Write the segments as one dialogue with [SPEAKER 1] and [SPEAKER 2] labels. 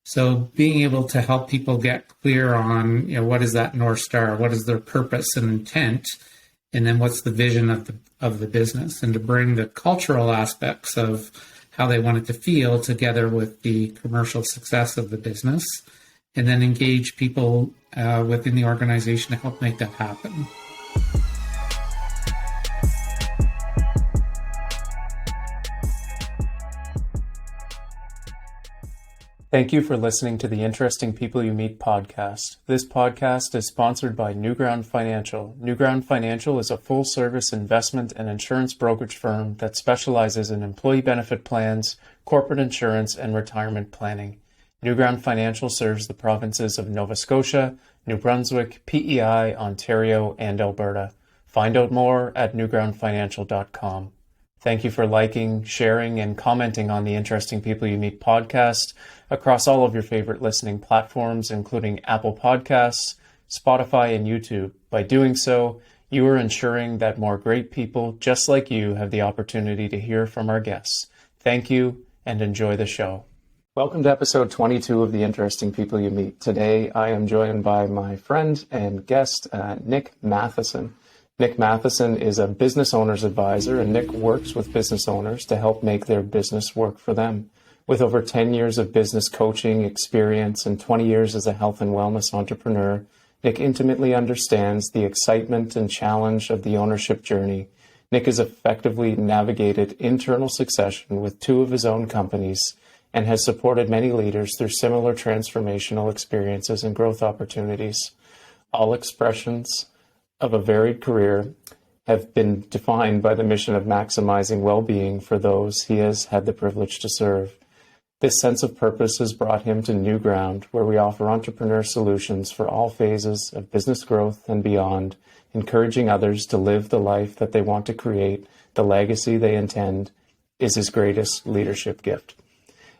[SPEAKER 1] So being able to help people get clear on, what is that North Star? What is their purpose and intent? And then what's the vision of the business? And to bring the cultural aspects of how they want it to feel together with the commercial success of the business, and then engage people within the organization to help make that happen.
[SPEAKER 2] Thank you for listening to the Interesting People You Meet podcast. This podcast is sponsored by Newground Financial. Newground Financial is a full-service investment and insurance brokerage firm that specializes in employee benefit plans, corporate insurance, and retirement planning. Newground Financial serves the provinces of Nova Scotia, New Brunswick, PEI, Ontario, and Alberta. Find out more at newgroundfinancial.com. Thank you for liking, sharing, and commenting on the Interesting People You Meet podcast across all of your favorite listening platforms, including Apple Podcasts, Spotify, and YouTube. By doing so, you are ensuring that more great people just like you have the opportunity to hear from our guests. Thank you, and enjoy the show. Welcome to episode 22 of the Interesting People You Meet. Today, I am joined by my friend and guest, Nick Matheson. Nick Matheson is a business owner's advisor, and Nick works with business owners to help make their business work for them. With over 10 years of business coaching experience and 20 years as a health and wellness entrepreneur, Nick intimately understands the excitement and challenge of the ownership journey. Nick has effectively navigated internal succession with 2 of his own companies and has supported many leaders through similar transformational experiences and growth opportunities. All expressions of a varied career have been defined by the mission of maximizing well-being for those he has had the privilege to serve. This sense of purpose has brought him to New Ground, where we offer entrepreneur solutions for all phases of business growth and beyond, encouraging others to live the life that they want to create. The legacy they intend is his greatest leadership gift.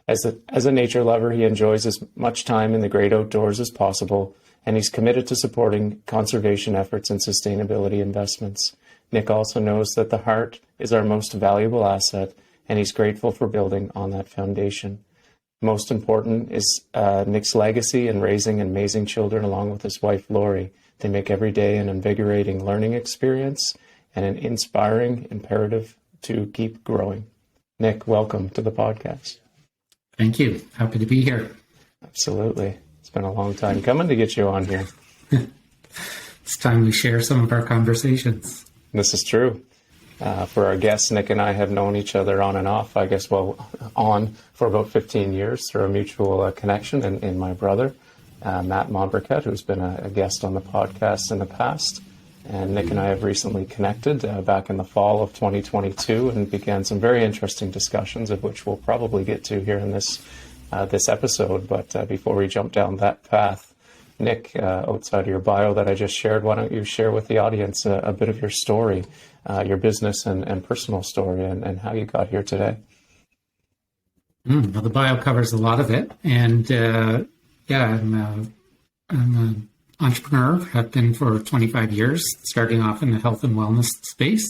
[SPEAKER 2] As a nature lover, he enjoys as much time in the great outdoors as possible, and he's committed to supporting conservation efforts and sustainability investments. Nick also knows that the heart is our most valuable asset, and he's grateful for building on that foundation. Most important is Nick's legacy in raising amazing children along with his wife, Lori. They make every day an invigorating learning experience and an inspiring imperative to keep growing. Nick, welcome to the podcast.
[SPEAKER 1] Thank you. Happy to be here.
[SPEAKER 2] Absolutely. It's been a long time coming to get you on here.
[SPEAKER 1] It's time we share some of our conversations.
[SPEAKER 2] This is true. For our guests, Nick and I have known each other on and off, on for about 15 years through a mutual connection in my brother, Matt Monberquette, who's been a guest on the podcast in the past. And Nick and I have recently connected back in the fall of 2022 and began some very interesting discussions, of which we'll probably get to here in this episode. But before we jump down that path, Nick, outside of your bio that I just shared, why don't you share with the audience a bit of your story, your business and personal story, and how you got here today?
[SPEAKER 1] Well, the bio covers a lot of it. And I'm an entrepreneur, have been for 25 years, starting off in the health and wellness space.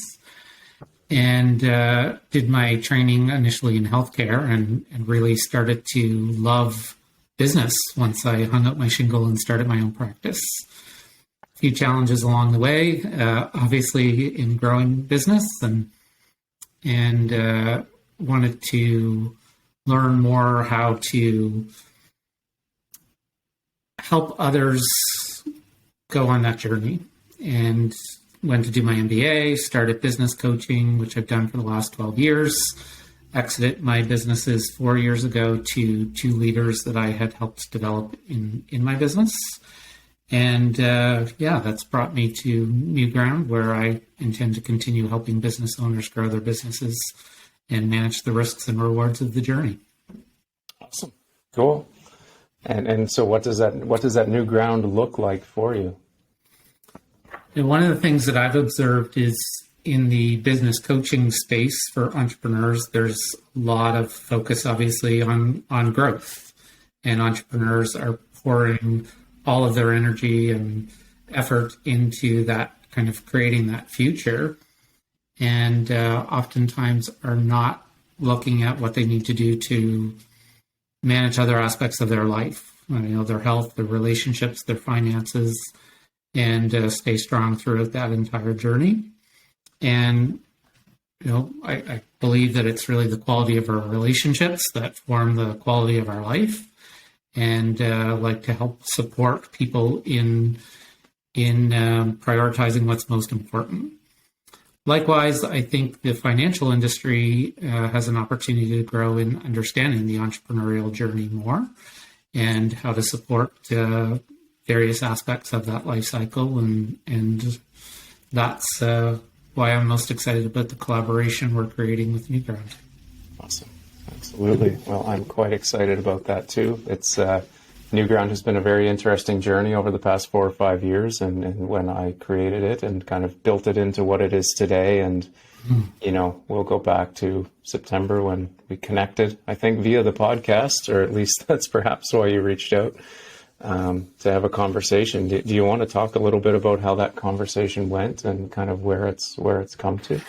[SPEAKER 1] And did my training initially in healthcare and really started to love business once I hung up my shingle and started my own practice. A few challenges along the way, obviously in growing business, and wanted to learn more how to help others go on that journey, and went to do my MBA, started business coaching, which I've done for the last 12 years. Exited my businesses 4 years ago to 2 leaders that I had helped develop in my business. And that's brought me to New Ground, where I intend to continue helping business owners grow their businesses and manage the risks and rewards of the journey.
[SPEAKER 2] Awesome. Cool. And so what does that New Ground look like for you?
[SPEAKER 1] And one of the things that I've observed is in the business coaching space for entrepreneurs, there's a lot of focus, obviously, on growth. And entrepreneurs are pouring all of their energy and effort into that kind of creating that future. And oftentimes are not looking at what they need to do to manage other aspects of their life, their health, their relationships, their finances, and stay strong throughout that entire journey. And I believe that it's really the quality of our relationships that form the quality of our life, and like to help support people in prioritizing what's most important. Likewise, I think the financial industry has an opportunity to grow in understanding the entrepreneurial journey more and how to support various aspects of that life cycle. And that's why I'm most excited about the collaboration we're creating with Newground.
[SPEAKER 2] Awesome. Absolutely. Well, I'm quite excited about that too. It's Newground has been a very interesting journey over the past 4 or 5 years, and when I created it and kind of built it into what it is today, and we'll go back to September when we connected, I think via the podcast, or at least that's perhaps why you reached out to have a conversation. Do you want to talk a little bit about how that conversation went and kind of where it's come to?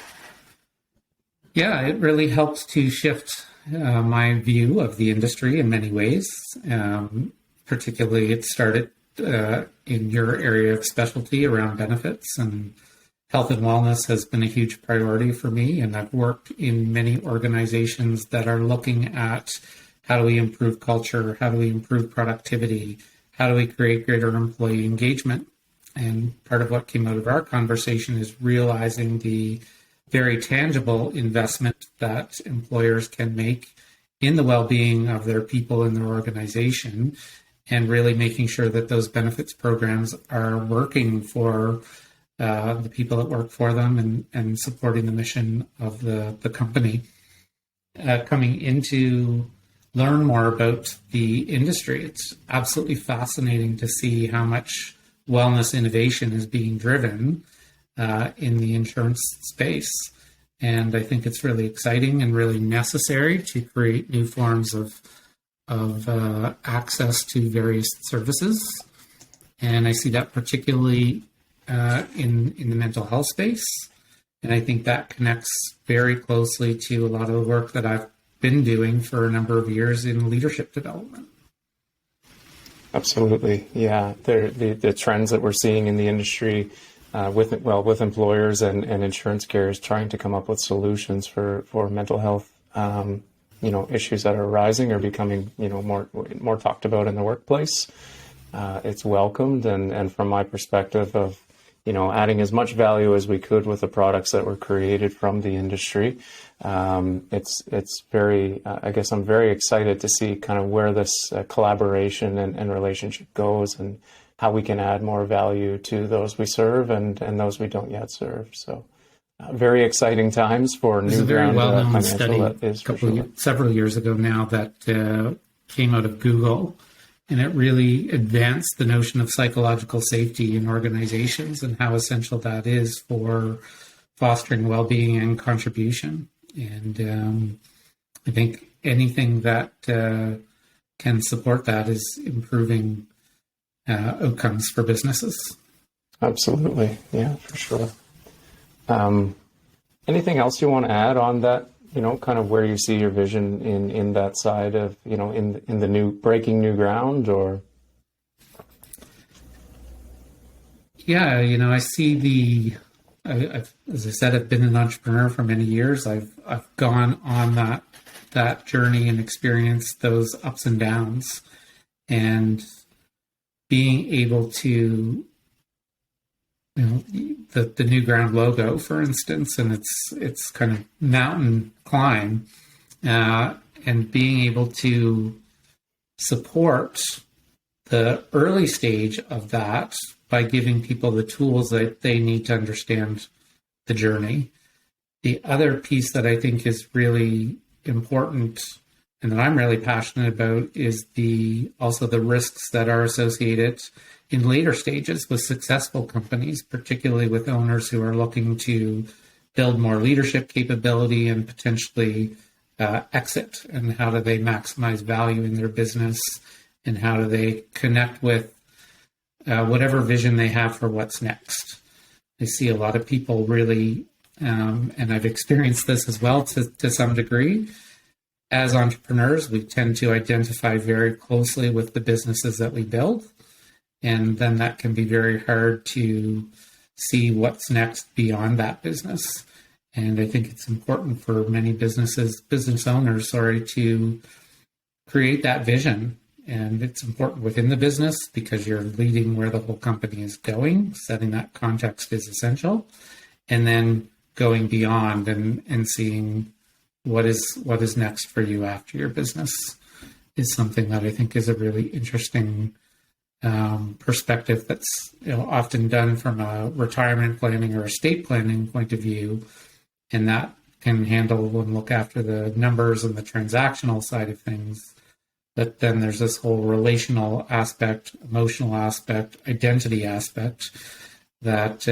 [SPEAKER 1] Yeah, it really helped to shift my view of the industry in many ways. Particularly, it started in your area of specialty around benefits, and health and wellness has been a huge priority for me. And I've worked in many organizations that are looking at how do we improve culture, how do we improve productivity, how do we create greater employee engagement. And part of what came out of our conversation is realizing the very tangible investment that employers can make in the well-being of their people in their organization, and really making sure that those benefits programs are working for the people that work for them, and supporting the mission of the company. Coming in to learn more about the industry, it's absolutely fascinating to see how much wellness innovation is being driven in the insurance space. And I think it's really exciting and really necessary to create new forms of access to various services. And I see that particularly in the mental health space. And I think that connects very closely to a lot of the work that I've been doing for a number of years in leadership development.
[SPEAKER 2] Absolutely. Yeah. The trends that we're seeing in the industry with employers and insurance carriers trying to come up with solutions for mental health issues that are arising or becoming more talked about in the workplace. It's welcomed, and from my perspective of adding as much value as we could with the products that were created from the industry, it's very I guess I'm very excited to see kind of where this collaboration and relationship goes, and how we can add more value to those we serve and those we don't yet serve. So very exciting times for Newground.
[SPEAKER 1] There's a very well-known
[SPEAKER 2] Financial.
[SPEAKER 1] study several years ago now that came out of Google, and it really advanced the notion of psychological safety in organizations and how essential that is for fostering well-being and contribution. And I think anything that can support that is improving outcomes for businesses.
[SPEAKER 2] Absolutely. Yeah, for sure. Anything else you want to add on that, kind of where you see your vision in that side of, in the new breaking new ground, or?
[SPEAKER 1] Yeah, I see as I said, I've been an entrepreneur for many years. I've gone on that journey and experienced those ups and downs, and being able to, the Newground logo, for instance, and it's kind of mountain climb, and being able to support the early stage of that by giving people the tools that they need to understand the journey. The other piece that I think is really important and that I'm really passionate about is also the risks that are associated in later stages with successful companies, particularly with owners who are looking to build more leadership capability and potentially exit, and how do they maximize value in their business, and how do they connect with whatever vision they have for what's next. I see a lot of people really, and I've experienced this as well to some degree, as entrepreneurs, we tend to identify very closely with the businesses that we build. And then that can be very hard to see what's next beyond that business. And I think it's important for many business owners, to create that vision. And it's important within the business because you're leading where the whole company is going. Setting that context is essential. And then going beyond and seeing what is next for you after your business is something that I think is a really interesting perspective that's often done from a retirement planning or estate planning point of view, and that can handle and look after the numbers and the transactional side of things. But then there's this whole relational aspect, emotional aspect, identity aspect that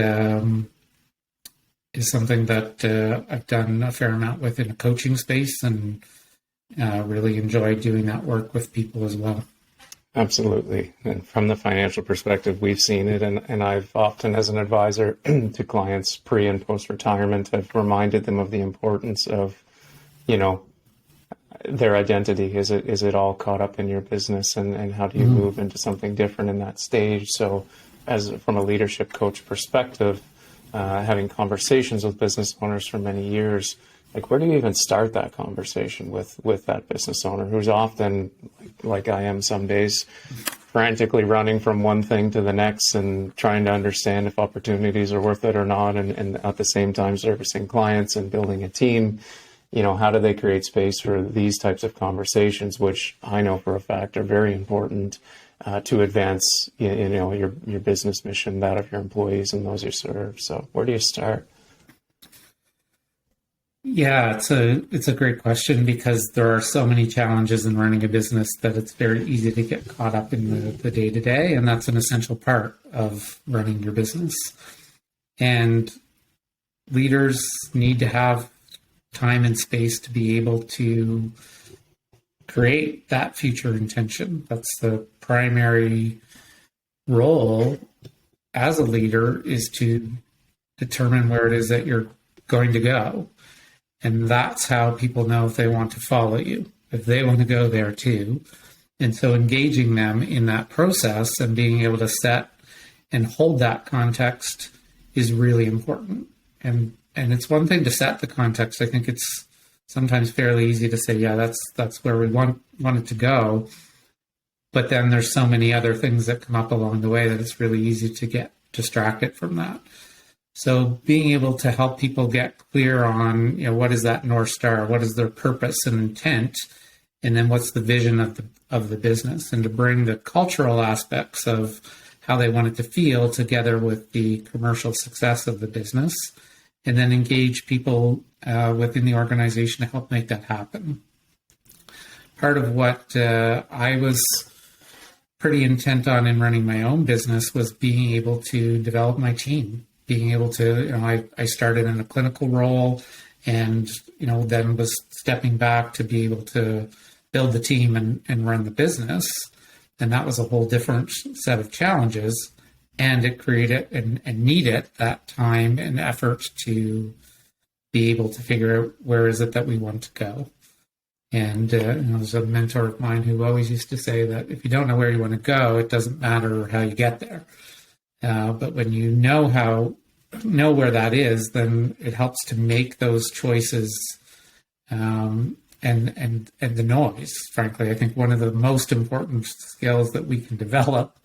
[SPEAKER 1] is something that I've done a fair amount with in a coaching space, and really enjoy doing that work with people as well.
[SPEAKER 2] Absolutely. And from the financial perspective, we've seen it. And I've often, as an advisor to clients pre and post retirement, I've reminded them of the importance of, their identity. Is it all caught up in your business, and how do you move into something different in that stage? So from a leadership coach perspective, having conversations with business owners for many years, like, where do you even start that conversation with that business owner who's often, like I am some days, frantically running from one thing to the next and trying to understand if opportunities are worth it or not, and at the same time servicing clients and building a team. How do they create space for these types of conversations, which I know for a fact are very important to advance, your business mission, that of your employees and those you serve. So where do you start?
[SPEAKER 1] Yeah, it's a great question, because there are so many challenges in running a business that it's very easy to get caught up in the day-to-day, and that's an essential part of running your business. And leaders need to have time and space to be able to create that future intention. That's the primary role as a leader, is to determine where it is that you're going to go. And that's how people know if they want to follow you, if they want to go there too. And so engaging them in that process and being able to set and hold that context is really important. And it's one thing to set the context. I think it's sometimes fairly easy to say, yeah, that's where we want it to go. But then there's so many other things that come up along the way that it's really easy to get distracted from that. So being able to help people get clear on, what is that North Star? What is their purpose and intent? And then what's the vision of the business? And to bring the cultural aspects of how they want it to feel together with the commercial success of the business, and then engage people within the organization to help make that happen. Part of what I was pretty intent on in running my own business was being able to develop my team, being able to, I started in a clinical role, and, then was stepping back to be able to build the team and run the business. And that was a whole different set of challenges. And it created and needed that time and effort to be able to figure out where is it that we want to go. And there's a mentor of mine who always used to say that if you don't know where you want to go, it doesn't matter how you get there. But when you know where that is, then it helps to make those choices and the noise. Frankly, I think one of the most important skills that we can develop,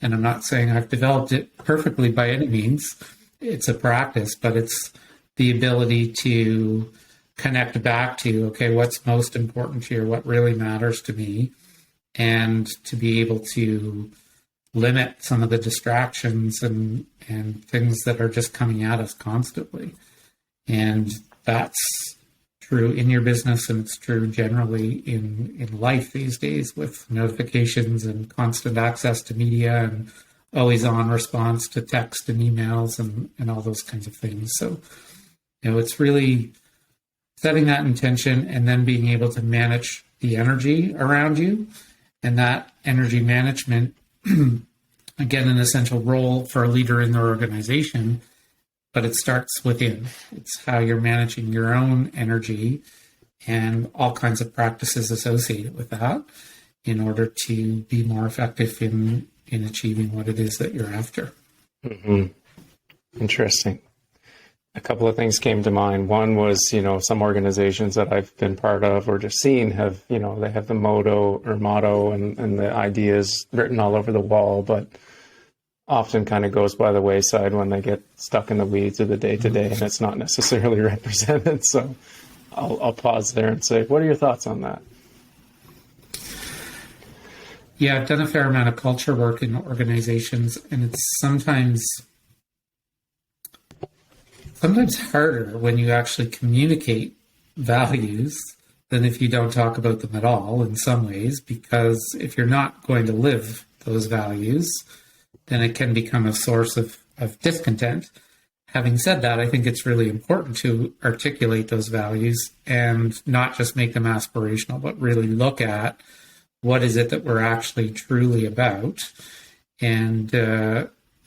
[SPEAKER 1] and I'm not saying I've developed it perfectly by any means, it's a practice, but it's the ability to connect back to, okay, what's most important here, what really matters to me, and to be able to limit some of the distractions and things that are just coming at us constantly. And that's true in your business, and it's true generally in life these days, with notifications and constant access to media and always on response to text and emails and all those kinds of things. So, it's really setting that intention and then being able to manage the energy around you. And that energy management, again, an essential role for a leader in their organization, but it starts within. It's how you're managing your own energy and all kinds of practices associated with that in order to be more effective in achieving what it is that you're after.
[SPEAKER 2] Mm-hmm. Interesting. A couple of things came to mind. One was, some organizations that I've been part of or just seen have, they have the motto and the ideas written all over the wall, but often kind of goes by the wayside when they get stuck in the weeds of the day-to-day, and it's not necessarily represented. So I'll pause there and say, what are your thoughts on that?
[SPEAKER 1] Yeah, I've done a fair amount of culture work in organizations, and it's sometimes harder when you actually communicate values than if you don't talk about them at all in some ways, because if you're not going to live those values, then it can become a source of discontent. Having said that, I think it's really important to articulate those values and not just make them aspirational, but really look at what is it that we're actually truly about. And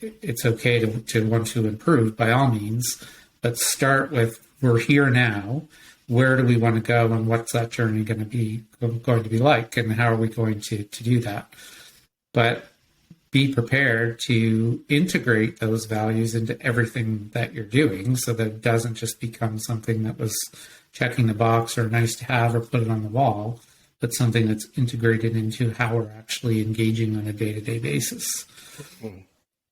[SPEAKER 1] it's okay to want to improve by all means, but start with, we're here now. Where do we want to go, and what's that journey going to be like, and how are we going to do that? But be prepared to integrate those values into everything that you're doing, so that it doesn't just become something that was checking the box or nice to have or put it on the wall, but something that's integrated into how we're actually engaging on a day-to-day basis. Mm-hmm.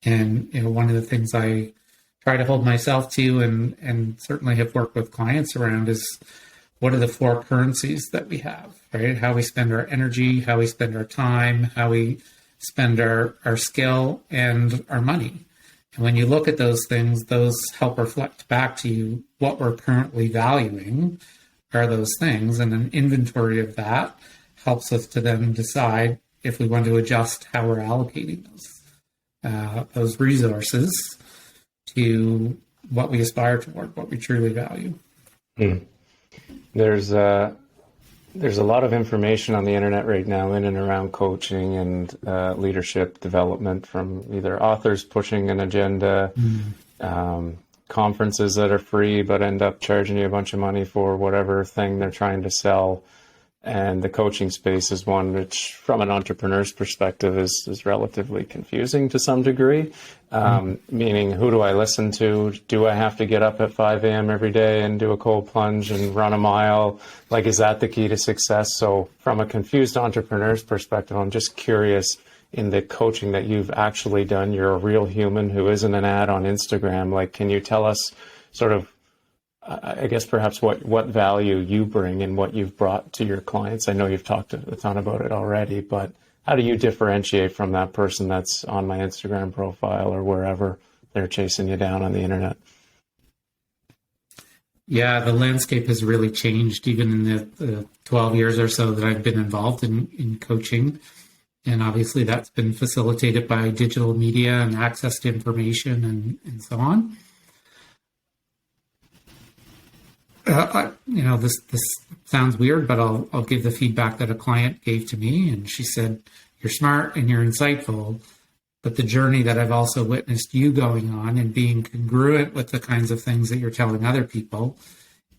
[SPEAKER 1] And one of the things I try to hold myself to, and certainly have worked with clients around, is what are the four currencies that we have, right? How we spend our energy, how we spend our time, how we spend our skill, and our money. And when you look at those things, those help reflect back to you what we're currently valuing are those things. And an inventory of that helps us to then decide if we want to adjust how we're allocating those resources to what we aspire toward, what we truly value.
[SPEAKER 2] There's a lot of information on the internet right now in and around coaching and leadership development, from either authors pushing an agenda, conferences that are free but end up charging you a bunch of money for whatever thing they're trying to sell. And the coaching space is one which, from an entrepreneur's perspective, is relatively confusing to some degree. Meaning, who do I listen to? Do I have to get up at 5 a.m. every day and do a cold plunge and run a mile? Like, is that the key to success? So from a confused entrepreneur's perspective, I'm just curious, in the coaching that you've actually done, you're a real human who isn't an ad on Instagram. Like, can you tell us sort of, I guess perhaps what value you bring and what you've brought to your clients? I know you've talked a ton about it already, but how do you differentiate from that person that's on my Instagram profile or wherever they're chasing you down on the internet?
[SPEAKER 1] Yeah, the landscape has really changed, even in the 12 years or so that I've been involved in coaching. And obviously that's been facilitated by digital media and access to information and so on. This sounds weird, but I'll give the feedback that a client gave to me. And she said, you're smart and you're insightful, but the journey that I've also witnessed you going on and being congruent with the kinds of things that you're telling other people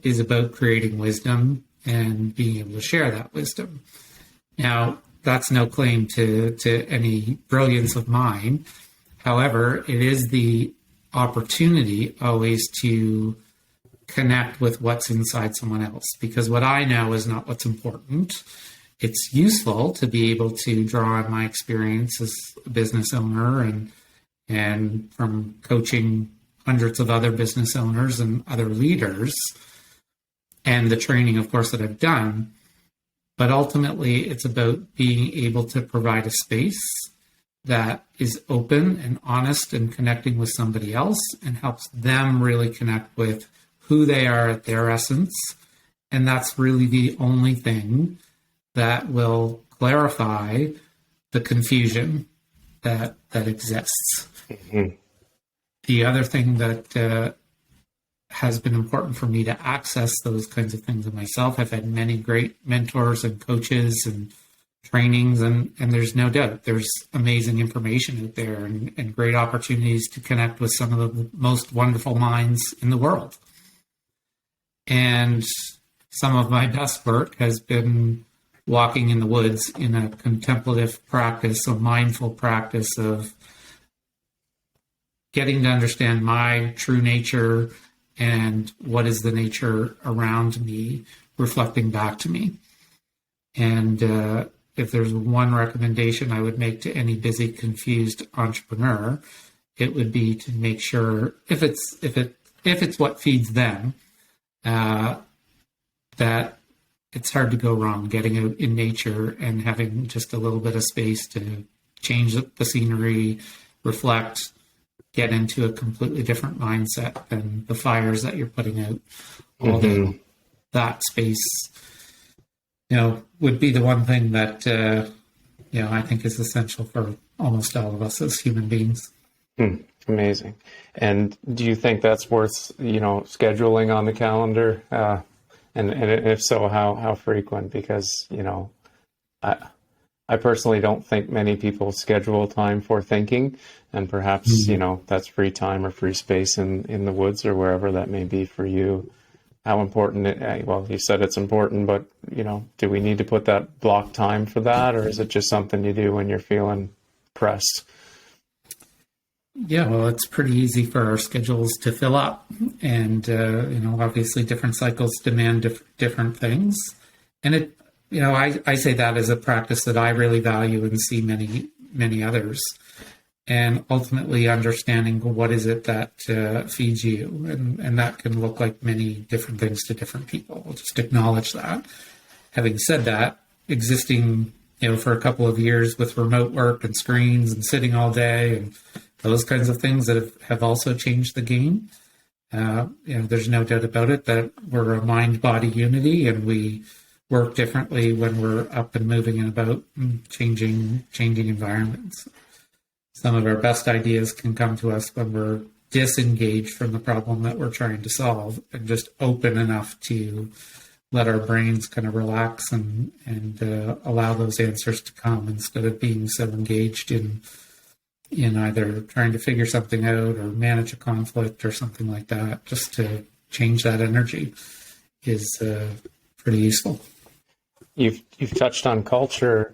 [SPEAKER 1] is about creating wisdom and being able to share that wisdom. Now, that's no claim to any brilliance of mine. However, it is the opportunity always to connect with what's inside someone else, because what I know is not what's important. It's useful to be able to draw on my experience as a business owner and from coaching hundreds of other business owners and other leaders, and the training, of course, that I've done. But ultimately, it's about being able to provide a space that is open and honest and connecting with somebody else, and helps them really connect with who they are at their essence. And that's really the only thing that will clarify the confusion that exists. Mm-hmm. The other thing that has been important for me to access those kinds of things in myself, I've had many great mentors and coaches and trainings, and there's no doubt there's amazing information out there and great opportunities to connect with some of the most wonderful minds in the world. And some of my best work has been walking in the woods in a contemplative practice, a mindful practice of getting to understand my true nature and what is the nature around me reflecting back to me. And if there's one recommendation I would make to any busy, confused entrepreneur, it would be to make sure, if it's what feeds them, that it's hard to go wrong getting out in nature and having just a little bit of space to change the scenery, reflect, get into a completely different mindset than the fires that you're putting out all day. That space, would be the one thing that, I think is essential for almost all of us as human beings.
[SPEAKER 2] Amazing. And do you think that's worth, scheduling on the calendar? And if so, how frequent? Because, I personally don't think many people schedule time for thinking, and perhaps, that's free time or free space in the woods or wherever that may be for you. How important well, you said it's important, but, do we need to put that block time for that, or is it just something you do when you're feeling pressed?
[SPEAKER 1] Yeah, well, it's pretty easy for our schedules to fill up. And, obviously different cycles demand different things. And I say that as a practice that I really value and see many, many others. And ultimately understanding what is it that feeds you. And that can look like many different things to different people. We'll just acknowledge that. Having said that, existing, for a couple of years with remote work and screens and sitting all day and those kinds of things that have also changed the game. There's no doubt about it that we're a mind-body unity, and we work differently when we're up and moving and about and changing environments. Some of our best ideas can come to us when we're disengaged from the problem that we're trying to solve and just open enough to let our brains kind of relax and allow those answers to come instead of being so engaged in either trying to figure something out or manage a conflict or something like that. Just to change that energy is pretty useful.
[SPEAKER 2] You've touched on culture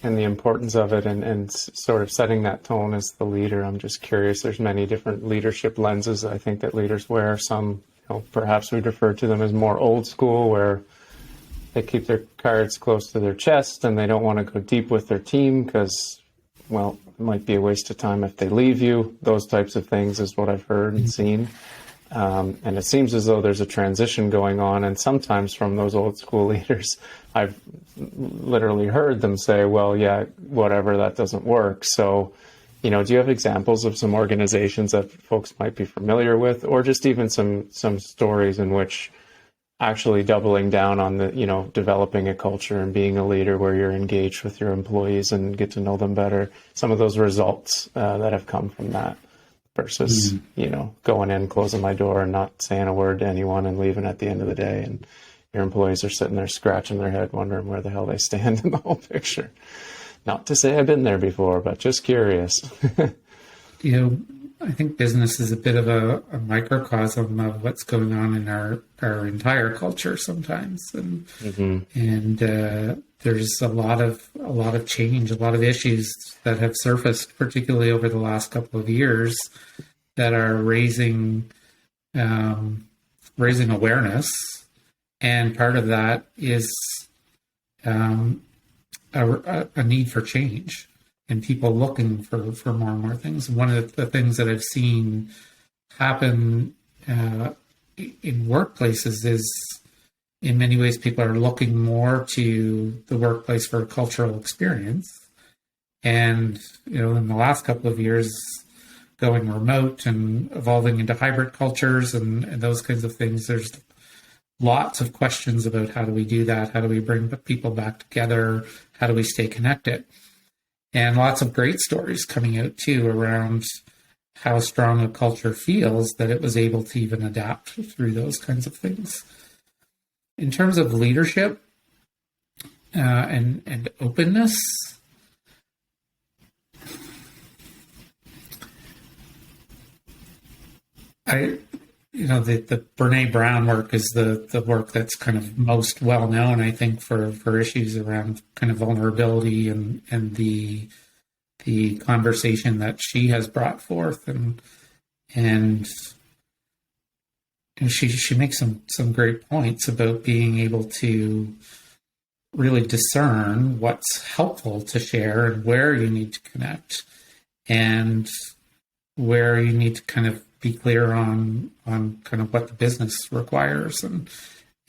[SPEAKER 2] and the importance of it and sort of setting that tone as the leader. I'm just curious, there's many different leadership lenses I think that leaders wear. Some, perhaps we'd refer to them as more old school, where they keep their cards close to their chest and they don't want to go deep with their team because, well, it might be a waste of time if they leave you. Those types of things is what I've heard and seen. And it seems as though there's a transition going on. And sometimes from those old school leaders, I've literally heard them say, well, yeah, whatever, that doesn't work. So, do you have examples of some organizations that folks might be familiar with, or just even some stories in which actually doubling down on the, developing a culture and being a leader where you're engaged with your employees and get to know them better, some of those results that have come from that versus, going in, closing my door and not saying a word to anyone and leaving at the end of the day. And your employees are sitting there scratching their head, wondering where the hell they stand in the whole picture. Not to say I've been there before, but just curious.
[SPEAKER 1] I think business is a bit of a microcosm of what's going on in our entire culture sometimes, and there's a lot of change, a lot of issues that have surfaced, particularly over the last couple of years, that are raising awareness, and part of that is a need for change. And people looking for more and more things. And one of the things that I've seen happen in workplaces is, in many ways, people are looking more to the workplace for a cultural experience. And, in the last couple of years, going remote and evolving into hybrid cultures and those kinds of things, there's lots of questions about how do we do that? How do we bring people back together? How do we stay connected? And lots of great stories coming out, too, around how strong a culture feels that it was able to even adapt through those kinds of things. In terms of leadership and openness, the Brene Brown work is the work that's kind of most well known, I think, for issues around kind of vulnerability and the conversation that she has brought forth, and she makes some great points about being able to really discern what's helpful to share and where you need to connect, and where you need to kind of be clear on kind of what the business requires.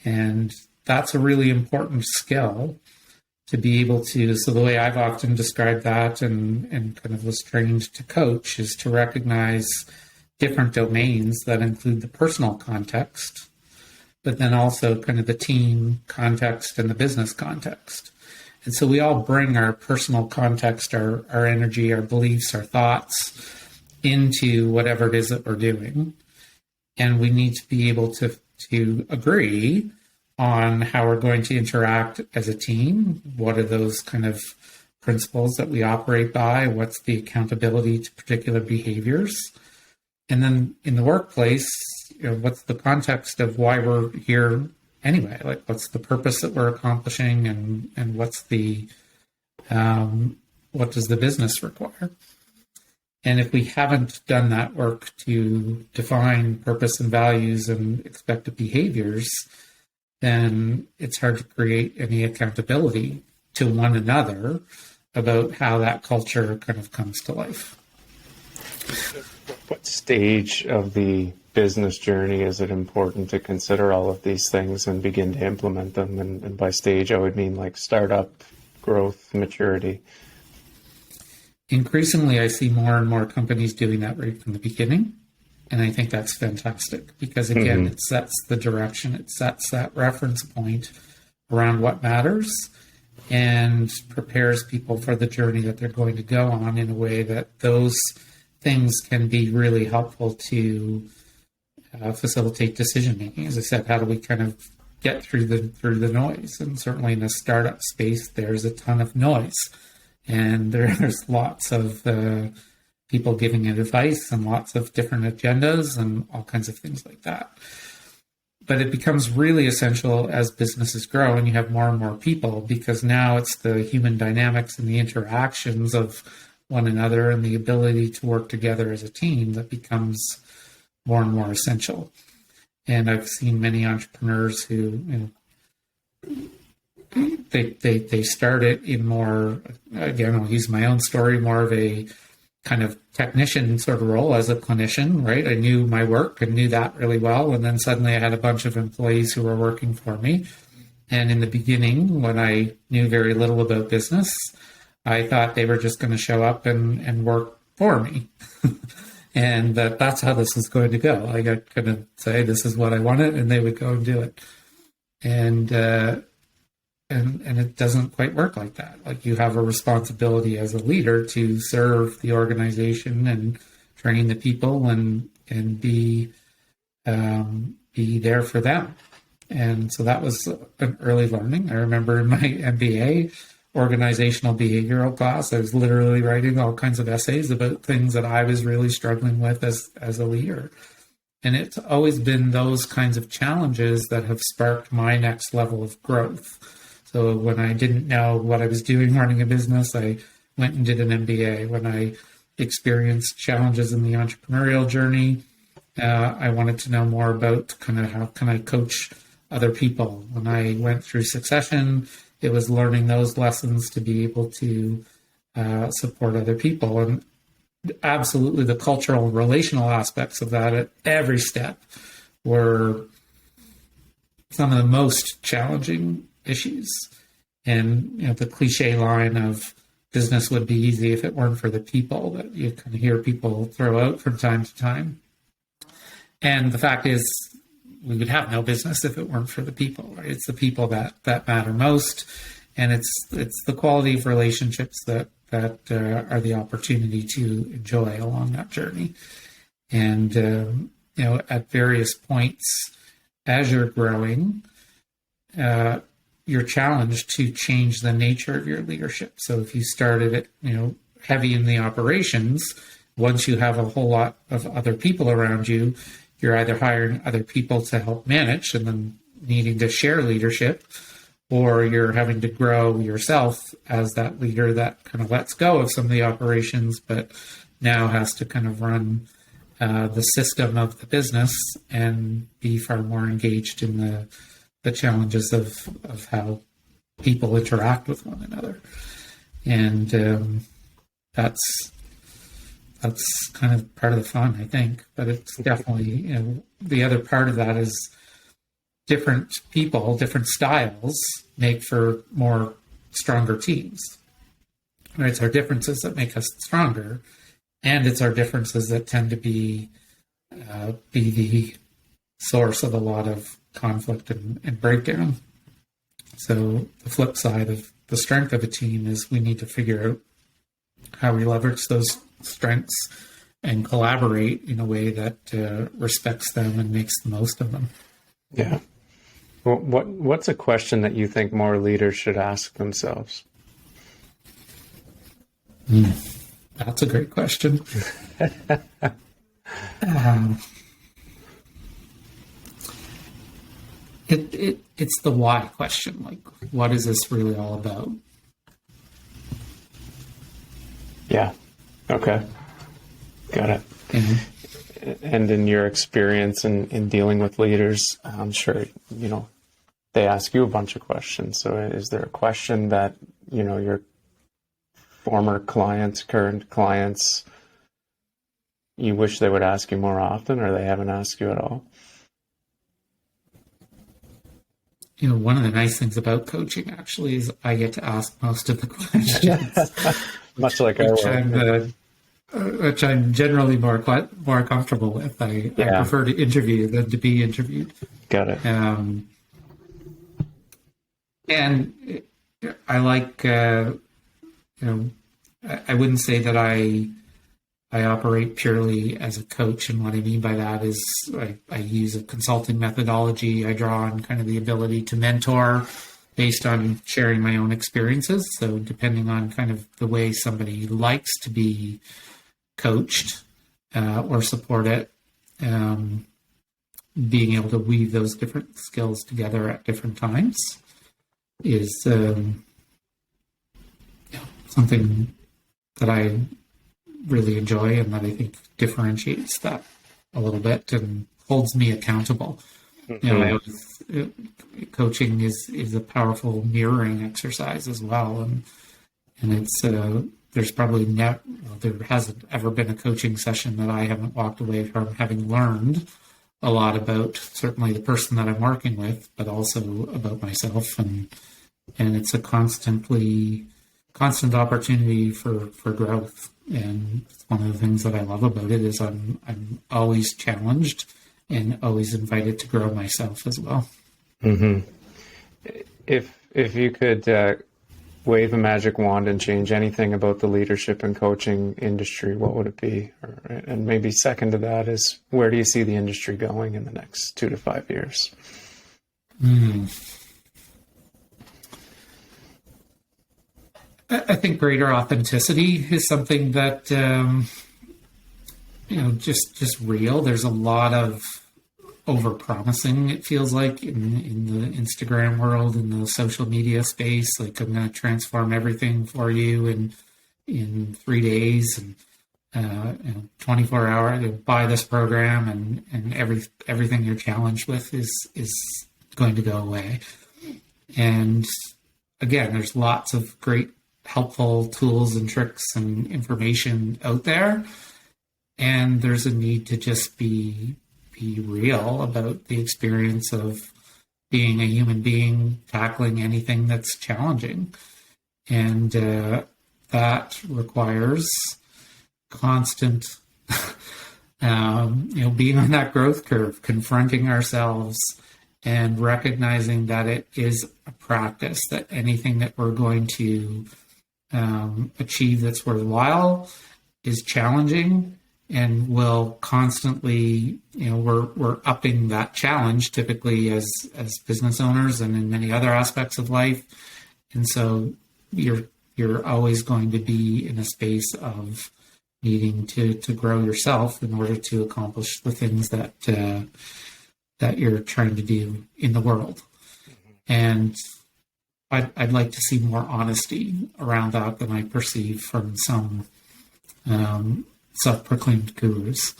[SPEAKER 1] And that's a really important skill to be able to, so the way I've often described that and kind of was trained to coach is to recognize different domains that include the personal context, but then also kind of the team context and the business context. And so we all bring our personal context, our energy, our beliefs, our thoughts into whatever it is that we're doing. And we need to be able to agree on how we're going to interact as a team. What are those kind of principles that we operate by? What's the accountability to particular behaviors? And then in the workplace, what's the context of why we're here anyway? Like, what's the purpose that we're accomplishing, and what's the what does the business require? And if we haven't done that work to define purpose and values and expected behaviors, then it's hard to create any accountability to one another about how that culture kind of comes to life.
[SPEAKER 2] What stage of the business journey is it important to consider all of these things and begin to implement them? And by stage, I would mean like startup, growth, maturity.
[SPEAKER 1] Increasingly, I see more and more companies doing that right from the beginning. And I think that's fantastic because, again, it sets the direction. It sets that reference point around what matters and prepares people for the journey that they're going to go on in a way that those things can be really helpful to facilitate decision making. As I said, how do we kind of get through the noise? And certainly in the startup space, there's a ton of noise. And there's lots of people giving advice and lots of different agendas and all kinds of things like that. But it becomes really essential as businesses grow and you have more and more people, because now it's the human dynamics and the interactions of one another and the ability to work together as a team that becomes more and more essential. And I've seen many entrepreneurs who, they started in more, again, I'll use my own story, more of a kind of technician sort of role as a clinician, right? I knew my work and knew that really well. And then suddenly I had a bunch of employees who were working for me. And in the beginning, when I knew very little about business, I thought they were just going to show up and work for me. And that's how this was going to go. I got going to say, this is what I wanted, and they would go and do it. And it doesn't quite work like that. Like, you have a responsibility as a leader to serve the organization and train the people and be there for them. And so that was an early learning. I remember in my MBA, organizational behavioral class, I was literally writing all kinds of essays about things that I was really struggling with as a leader. And it's always been those kinds of challenges that have sparked my next level of growth. So when I didn't know what I was doing running a business, I went and did an MBA. When I experienced challenges in the entrepreneurial journey, I wanted to know more about kind of how can I coach other people. When I went through succession, it was learning those lessons to be able to support other people. And absolutely the cultural and relational aspects of that at every step were some of the most challenging issues. And the cliche line of business would be easy if it weren't for the people, that you kind of hear people throw out from time to time. And the fact is, we would have no business if it weren't for the people, right? It's the people that matter most. And it's the quality of relationships that are the opportunity to enjoy along that journey. And, at various points as you're growing, you're challenged to change the nature of your leadership. So if you started it, heavy in the operations, once you have a whole lot of other people around you, you're either hiring other people to help manage and then needing to share leadership, or you're having to grow yourself as that leader that kind of lets go of some of the operations, but now has to kind of run the system of the business and be far more engaged in the challenges of how people interact with one another. And that's kind of part of the fun, I think. But it's definitely, the other part of that is different people, different styles make for more stronger teams. Right? It's our differences that make us stronger, and it's our differences that tend to be the source of a lot of conflict and breakdown. So the flip side of the strength of a team is we need to figure out how we leverage those strengths and collaborate in a way that respects them and makes the most of them.
[SPEAKER 2] Yeah. Well, what's a question that you think more leaders should ask themselves?
[SPEAKER 1] That's a great question. It's the why question. Like, what is this really all about?
[SPEAKER 2] Yeah. Okay. Got it. And in your experience in dealing with leaders, I'm sure, they ask you a bunch of questions. So is there a question that, your former clients, current clients, you wish they would ask you more often, or they haven't asked you at all?
[SPEAKER 1] One of the nice things about coaching actually is I get to ask most of the questions.
[SPEAKER 2] Much like
[SPEAKER 1] which I'm generally more comfortable with. I prefer to interview than to be interviewed.
[SPEAKER 2] Got it.
[SPEAKER 1] And I like, I wouldn't say that I operate purely as a coach. And what I mean by that is I use a consulting methodology. I draw on kind of the ability to mentor based on sharing my own experiences. So depending on kind of the way somebody likes to be coached or supported, being able to weave those different skills together at different times is something that I really enjoy and that I think differentiates that a little bit and holds me accountable. Coaching is a powerful mirroring exercise as well, and it's there's probably there hasn't ever been a coaching session that I haven't walked away from having learned a lot about certainly the person that I'm working with, but also about myself, and it's a constant opportunity for growth. And one of the things that I love about it is I'm always challenged and always invited to grow myself as well.
[SPEAKER 2] Mm-hmm. If you could wave a magic wand and change anything about the leadership and coaching industry, what would it be? And maybe second to that is, where do you see the industry going in the next 2 to 5 years?
[SPEAKER 1] I think greater authenticity is something that, just real. There's a lot of over-promising, it feels like, in the Instagram world, in the social media space. Like, I'm going to transform everything for you in 3 days and 24 hours. Buy this program, and everything you're challenged with is going to go away. And again, there's lots of great helpful tools and tricks and information out there, and there's a need to just be real about the experience of being a human being tackling anything that's challenging, and that requires constant being on that growth curve, confronting ourselves and recognizing that it is a practice, that anything that we're going to achieve that's worthwhile is challenging, and will constantly, we're upping that challenge typically as business owners and in many other aspects of life. And so you're always going to be in a space of needing to grow yourself in order to accomplish the things that that you're trying to do in the world. And I'd like to see more honesty around that than I perceive from some self-proclaimed gurus.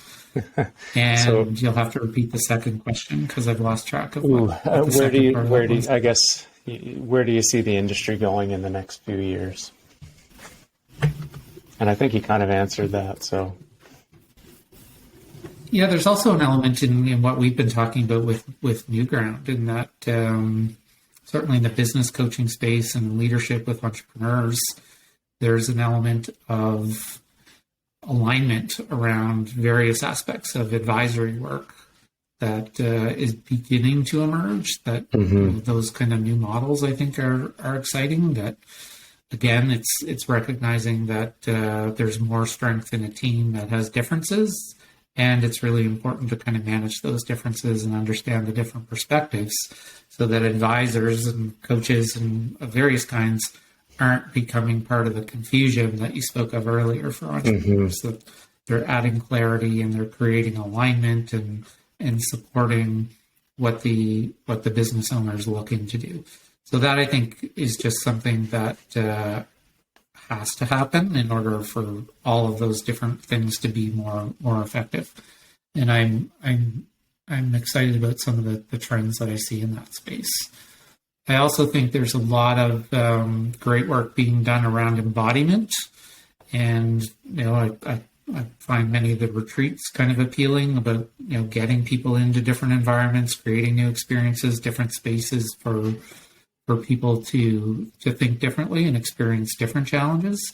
[SPEAKER 1] And
[SPEAKER 2] So,
[SPEAKER 1] you'll have to repeat the second question because I've lost track of
[SPEAKER 2] ooh,
[SPEAKER 1] what the
[SPEAKER 2] where do
[SPEAKER 1] second
[SPEAKER 2] you,
[SPEAKER 1] part of
[SPEAKER 2] where
[SPEAKER 1] that
[SPEAKER 2] do you,
[SPEAKER 1] was.
[SPEAKER 2] I guess, where do you see the industry going in the next few years? And I think you kind of answered that. So,
[SPEAKER 1] Yeah, there's also an element in what we've been talking about with New Ground, in that certainly in the business coaching space and leadership with entrepreneurs, there's an element of alignment around various aspects of advisory work that is beginning to emerge. That those kind of new models, I think, are exciting. That again, it's recognizing that there's more strength in a team that has differences, and it's really important to kind of manage those differences and understand the different perspectives, so that advisors and coaches and of various kinds aren't becoming part of the confusion that you spoke of earlier for entrepreneurs. That they're adding clarity and they're creating alignment and supporting what the business owner is looking to do. So that, I think, is just something that has to happen in order for all of those different things to be more effective. And I'm excited about some of the trends that I see in that space. I also think there's a lot of great work being done around embodiment, and I find many of the retreats kind of appealing about getting people into different environments, creating new experiences, different spaces for people to think differently and experience different challenges.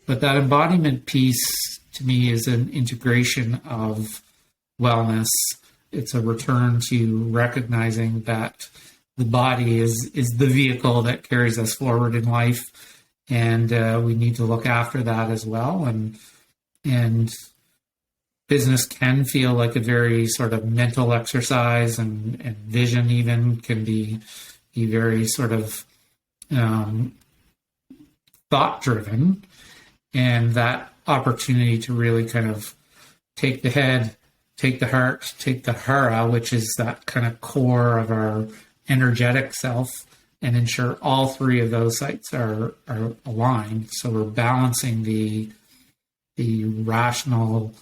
[SPEAKER 1] But that embodiment piece, to me, is an integration of wellness. It's a return to recognizing that the body is the vehicle that carries us forward in life, and we need to look after that as well. And business can feel like a very sort of mental exercise, and vision even can be very sort of thought driven, and that opportunity to really kind of take the head, take the heart, take the hara, which is that kind of core of our energetic self, and ensure all three of those sites are aligned. So we're balancing the rational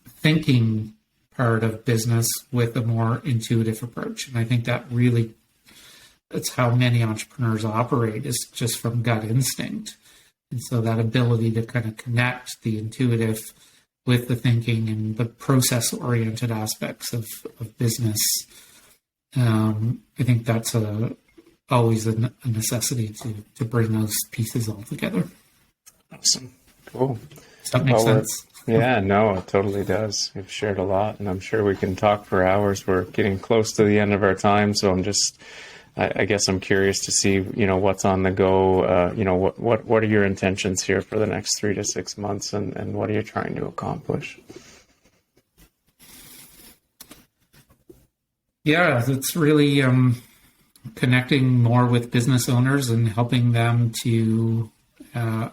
[SPEAKER 1] thinking part of business with a more intuitive approach. And I think that's how many entrepreneurs operate, is just from gut instinct. And so that ability to kind of connect the intuitive with the thinking and the process-oriented aspects of business, I think that's always a necessity to bring those pieces all together.
[SPEAKER 2] Awesome. Cool.
[SPEAKER 1] Does that make sense?
[SPEAKER 2] Yeah, no, it totally does. You've shared a lot, and I'm sure we can talk for hours. We're getting close to the end of our time, so I guess I'm curious to see, what's on the go. What are your intentions here for the next 3 to 6 months, and what are you trying to accomplish?
[SPEAKER 1] Yeah, it's really connecting more with business owners and helping them to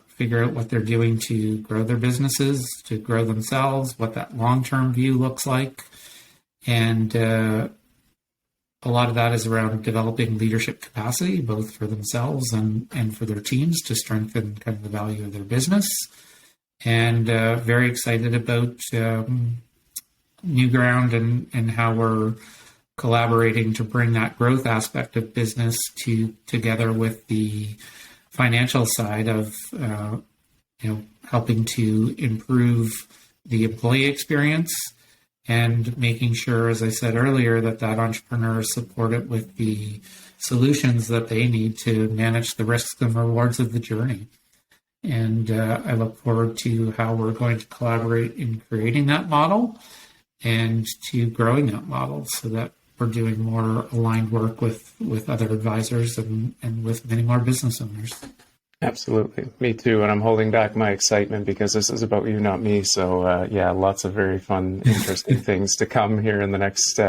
[SPEAKER 1] figure out what they're doing to grow their businesses, to grow themselves, what that long-term view looks like. And a lot of that is around developing leadership capacity, both for themselves and for their teams, to strengthen kind of the value of their business. And very excited about New Ground and how we're collaborating to bring that growth aspect of business together with the financial side of helping to improve the employee experience, and making sure, as I said earlier, that entrepreneur is supported with the solutions that they need to manage the risks and rewards of the journey. And I look forward to how we're going to collaborate in creating that model and to growing that model, so that we're doing more aligned work with other advisors and with many more business owners.
[SPEAKER 2] Absolutely. Me too. And I'm holding back my excitement because this is about you, not me. So lots of very fun, interesting things to come here in the next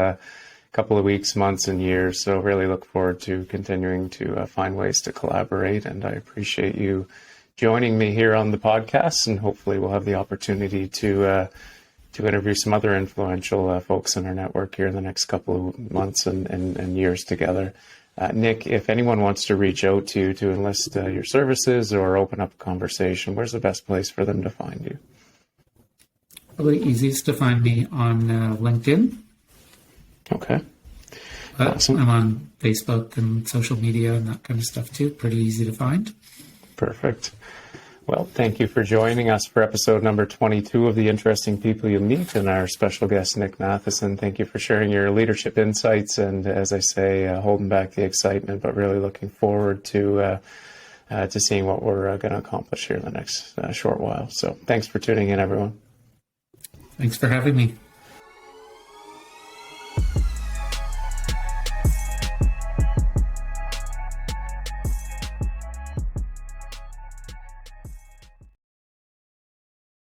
[SPEAKER 2] couple of weeks, months, and years. So really look forward to continuing to find ways to collaborate. And I appreciate you joining me here on the podcast, and hopefully we'll have the opportunity to interview some other influential folks in our network here in the next couple of months and years together. Nick, if anyone wants to reach out to you to enlist your services or open up a conversation, where's the best place for them to find you?
[SPEAKER 1] Probably easiest to find me on LinkedIn.
[SPEAKER 2] Okay.
[SPEAKER 1] But
[SPEAKER 2] Awesome.
[SPEAKER 1] I'm on Facebook and social media and that kind of stuff too. Pretty easy to find.
[SPEAKER 2] Perfect. Well, thank you for joining us for episode number 22 of The Interesting People You Meet, and our special guest, Nick Matheson. Thank you for sharing your leadership insights and, as I say, holding back the excitement, but really looking forward to seeing what we're going to accomplish here in the next short while. So thanks for tuning in, everyone.
[SPEAKER 1] Thanks for having me.